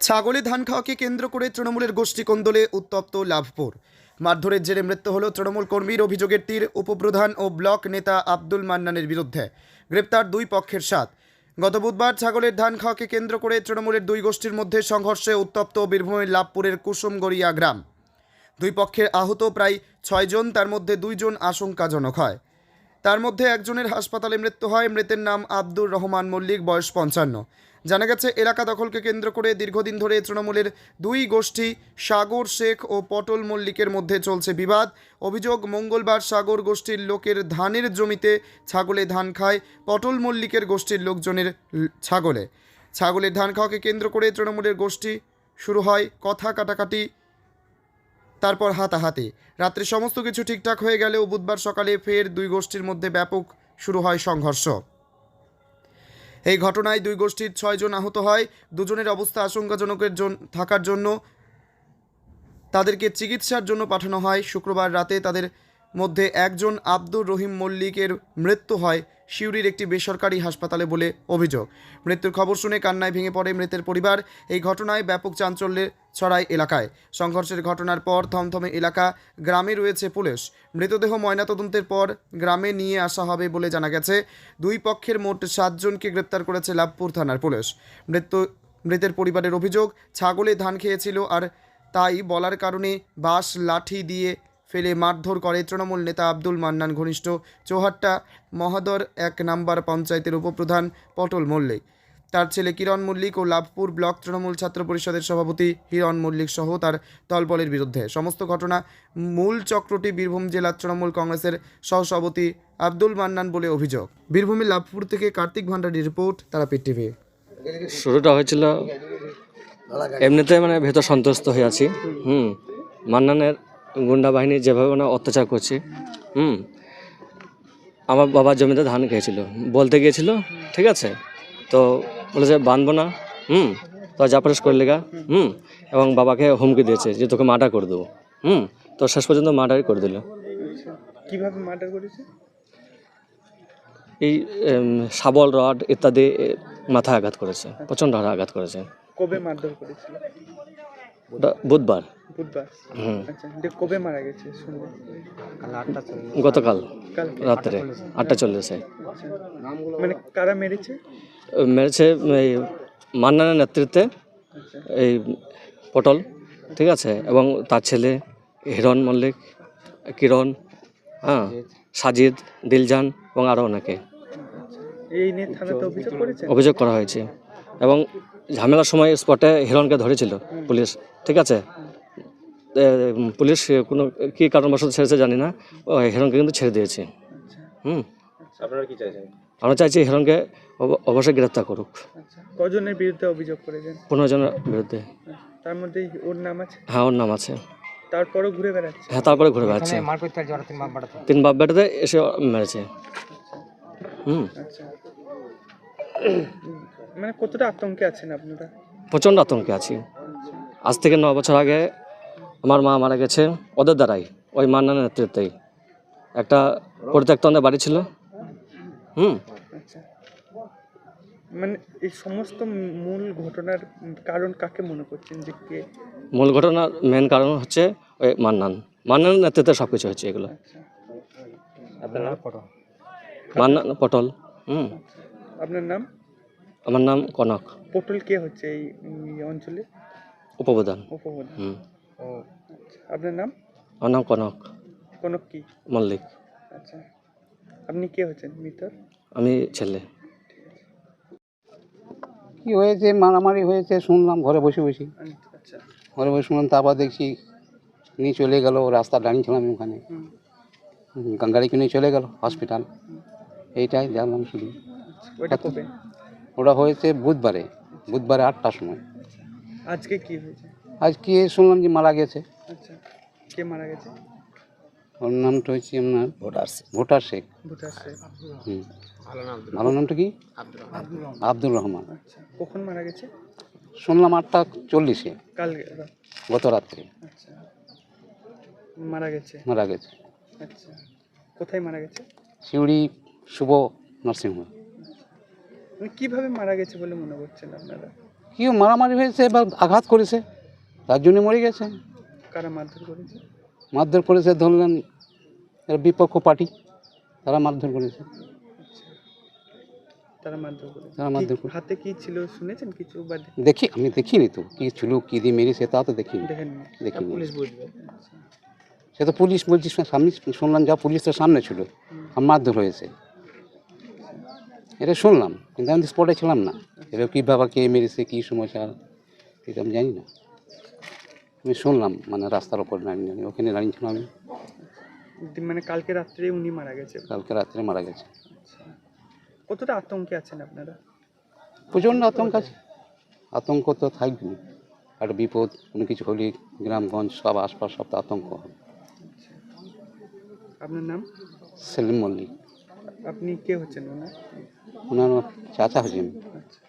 ছাগলে ধান খাওয়াকে কেন্দ্র করে তৃণমূলের গোষ্ঠী কোন্দলে উত্তপ্ত লাভপুর। মারধরের জেরে মৃত্যু হল তৃণমূল কর্মীর। অভিযোগের তীর উপপ্রধান ও ব্লক নেতা আব্দুল মান্নানের বিরুদ্ধে। গ্রেপ্তার দুই পক্ষের 7। গত বুধবার ছাগলের ধান খাওয়াকে কেন্দ্র করে তৃণমূলের দুই গোষ্ঠীর মধ্যে সংঘর্ষে উত্তপ্ত বীরভূমের লাভপুরের কুসুমগড়িয়া গ্রাম। দুই পক্ষের আহত প্রায় 6 জন, তার মধ্যে 2 জন আশঙ্কাজনক হয়। তার মধ্যে একজনের হাসপাতালে মৃত্যু হয়। মৃতের নাম আব্দুর রহমান মল্লিক, বয়স 55। জানা গেছে, এলাকা দখলকে কেন্দ্র করে দীর্ঘদিন ধরে তৃণমূলের দুই গোষ্ঠী সাগর শেখ ও পটল মল্লিকের মধ্যে চলছে বিবাদ। অভিযোগ, মঙ্গলবার সাগর গোষ্ঠীর লোকের ধানের জমিতে ছাগলে ধান খায় পটল মল্লিকের গোষ্ঠীর লোকজনের ছাগলের ধান খাওয়াকে কেন্দ্র করে তৃণমূলের গোষ্ঠী শুরু হয় কথা কাটাকাটি, তারপর হাতাহাতি। রাত্রে সমস্ত কিছু ঠিকঠাক হয়ে গেলেও বুধবার সকালে ফের দুই গোষ্ঠীর মধ্যে ব্যাপক শুরু হয় সংঘর্ষ। এই ঘটনায় দুই গোষ্ঠীর 6 জন আহত হয়। দুজনের অবস্থা আশঙ্কাজনকের থাকার জন্য তাদেরকে চিকিৎসার জন্য পাঠানো হয়। শুক্রবার রাতে তাদের মধ্যে একজন আব্দুর রহিম মল্লিকের মৃত্যু হয় সিউড়ির একটি বেসরকারি হাসপাতালে বলে অভিযোগ। মৃত্যুর খবর শুনে কান্নায় ভেঙে পড়ে মৃতের পরিবার। এই ঘটনায় ব্যাপক চাঞ্চল্যে ছড়ায় এলাকায়। সংঘর্ষের ঘটনার পর থমথমে এলাকা। গ্রামে রয়েছে পুলিশ। মৃতদেহ ময়নাতদন্তের পর গ্রামে নিয়ে আসা হবে বলে জানা গেছে। দুই পক্ষের মোট 7 জনকে গ্রেপ্তার করেছে লাভপুর থানার পুলিশ। মৃতের পরিবারের অভিযোগ, ছাগলে ধান খেয়েছিল আর তাই বলার কারণে বাঁশ লাঠি দিয়ে ফেলে মারধর করে তৃণমূল নেতা আব্দুল মান্নান ঘনিষ্ঠ চৌহাট্টা মহাদর 1 নম্বর পঞ্চায়েতের উপপ্রধান পটল মল্লিক, তার ছেলে কিরণ মল্লিক ও লাভপুর ব্লক তৃণমূল ছাত্র পরিষদের সভাপতি হিরণ মল্লিক সহ তার দলবলের বিরুদ্ধে। সমস্ত ঘটনা মূল চক্রটি বীরভূম জেলা তৃণমূল কংগ্রেসের সহসভাপতি আব্দুল মান্নান বলে অভিযোগ। বীরভূমের লাভপুর থেকে কার্তিক ভান্ডারীর রিপোর্ট, তারাপীঠ টিভি। শুরুটা হয়েছিল এমনিতে ভেতর সন্তুষ্ট হয়ে আছি। মান্নানের গুন্ডা বাহিনী যেভাবে অত্যাচার করছে। আমার বাবার জমিতে ধান খেয়েছিল, বলতে গিয়েছিল, ঠিক আছে, তো বলেছে বাঁধবো না, তো জাপারেস করে লেগা, এবং বাবাকে হুমকি দিয়েছে যে তোকে মার্ডার করে দেবো। তো শেষ পর্যন্ত মার্ডারই করে দিল। কিভাবে মার্ডার করেছে? এই শাবল রড ইত্যাদি মাথায় আঘাত করেছে, প্রচণ্ড আঘাত করেছে। কবে মারধর করেছিল? বুধবার। আচ্ছা, কবে মারা গেছে শুনলাম? গতকাল রাত্রে 8:40। মানে কারা মেরেছে? মেরেছে এই মান্নানের নেতৃত্বে এই পটল, ঠিক আছে, এবং তার ছেলে হিরণ মল্লিক, কিরণ, সাজিদ, দিলজান এবং আরও অনেকে। এই নিয়ে থানাতে অভিযোগ করা হয়েছে এবং ঝামেলার সময় স্পটে হিরণকে ধরেছিল পুলিশ, ঠিক আছে। পুলিশ কোনো কী কারণবশত ছেড়েছে জানি না, হিরণকে কিন্তু ছেড়ে দিয়েছে। আপনারা কি চাইছেন? আমরা চাইছি হিরণকে অবশ্যই গ্রেপ্তার করুক। কজনের বিরুদ্ধে অভিযোগ করেছেন? 15 জনের বিরুদ্ধে। তার মধ্যে ওর নাম আছে? হ্যাঁ, ওর নাম আছে। তারপরে ঘুরে বেড়াচ্ছে? হ্যাঁ, তারপরে ঘুরে বেড়াচ্ছে। 3 বাপ বেটাতে এসে মেরেছে। আচ্ছা, মানে কতটা আতঙ্কে আছেন আপনারা? প্রচণ্ড আতঙ্কে আছি। আজ থেকে 9 বছর আগে আমার মা মারা গেছে ওদের দ্বারাই, ওই মান্নানের নেতৃত্বেই। একটা পরিত্যক্ত বাড়ি ছিল। আচ্ছা, মানে এই সমস্ত মূল ঘটনার কারণ কাকে মনে করছেন যে কে? মূল ঘটনার মেন কারণ হচ্ছে ওই মান্নানের নেতৃত্বে সব কিছু হচ্ছে এগুলো। আপনার নাম? মান্নান পটল। আপনার নাম? আমার নাম কনক। পটল কে হচ্ছে এই অঞ্চলে? উপপ্রধান। আপনার নাম? আমার নাম কনক। কনক কি? মল্লিক। আচ্ছা, আপনি কে হচ্ছেন মৃতর? আমি ছেলে। কি হয়েছে, মারামারি হয়েছে শুনলাম ঘরে বসে বসে। আচ্ছা, ঘরে বসে শুনলাম, তারপর দেখছি নিয়ে চলে গেল। রাস্তা দাঁড়িয়েছিলাম ওখানে, গাড়িকে নিয়ে চলে গেল হসপিটাল। এইটাই জানলাম শুধু। ওইটা কবে? ওটা হয়েছে বুধবারে 8টার সময়। আজকে কি হয়েছে? আজকে শুনলাম যে মারা গেছে। আচ্ছা, কে মারা গেছে? ওর নামটা হচ্ছে আপনার ভোটার শেখ। ভালো নামটা কি? আব্দুর রহমান। আচ্ছা, কখন মারা গেছে? শুনলাম 8:40 কাল, গত রাত্রে। আচ্ছা, মারা গেছে। আচ্ছা, কোথায় মারা গেছে? সিউড়ি শুভ নার্সিংহোম। মানে কিভাবে মারা গেছে বলে মনে করছেন আপনারা? কেউ মারামারি হয়েছে বা আঘাত করেছে, তার জন্য মরে গেছে। কারা মারধর করেছে? মারধর করেছে ধরলেন এরা বিপক্ষ পার্টি, তারা মারধর করেছে। তারা মারধর করেছে। তারা মারধর কি- করে- হাতে কি ছিল শুনেছেন কিছু বা আমি দেখিনি তো কি ছিল, কি দিয়ে মেরেছে তা তো দেখিনি। দেখেননি? দেখিনি। পুলিশ বুঝবে। সে তো পুলিশ বলছি, সামনে শুনলাম, যা পুলিশ তো সামনে ছিল, আর মারধর হয়েছে এটা শুনলাম, কিন্তু আমি স্পটে ছিলাম না। এবার কী বাবা কে মেরেছে, কী সমস্যা এটা আমি জানি না। আমি শুনলাম, মানে রাস্তার ওপর দাঁড়িয়ে, ওখানে দাঁড়িয়েছিলাম আমি। মানে কালকে রাত্রে উনি মারা গেছে। কালকে রাত্রে মারা গেছে। কতটা আতঙ্কে আছেন আপনারা? প্রচণ্ড আতঙ্ক আছে। আতঙ্ক তো থাকবেই, একটা বিপদ কোনো কিছু হলে গ্রামগঞ্জ সব আশপাশ সব তো আতঙ্ক হয়। আপনার নাম? সেলিম মল্লিক। আপনি কে হচ্ছেন ওনার? ওনার চাচা হচ্ছেন। আচ্ছা।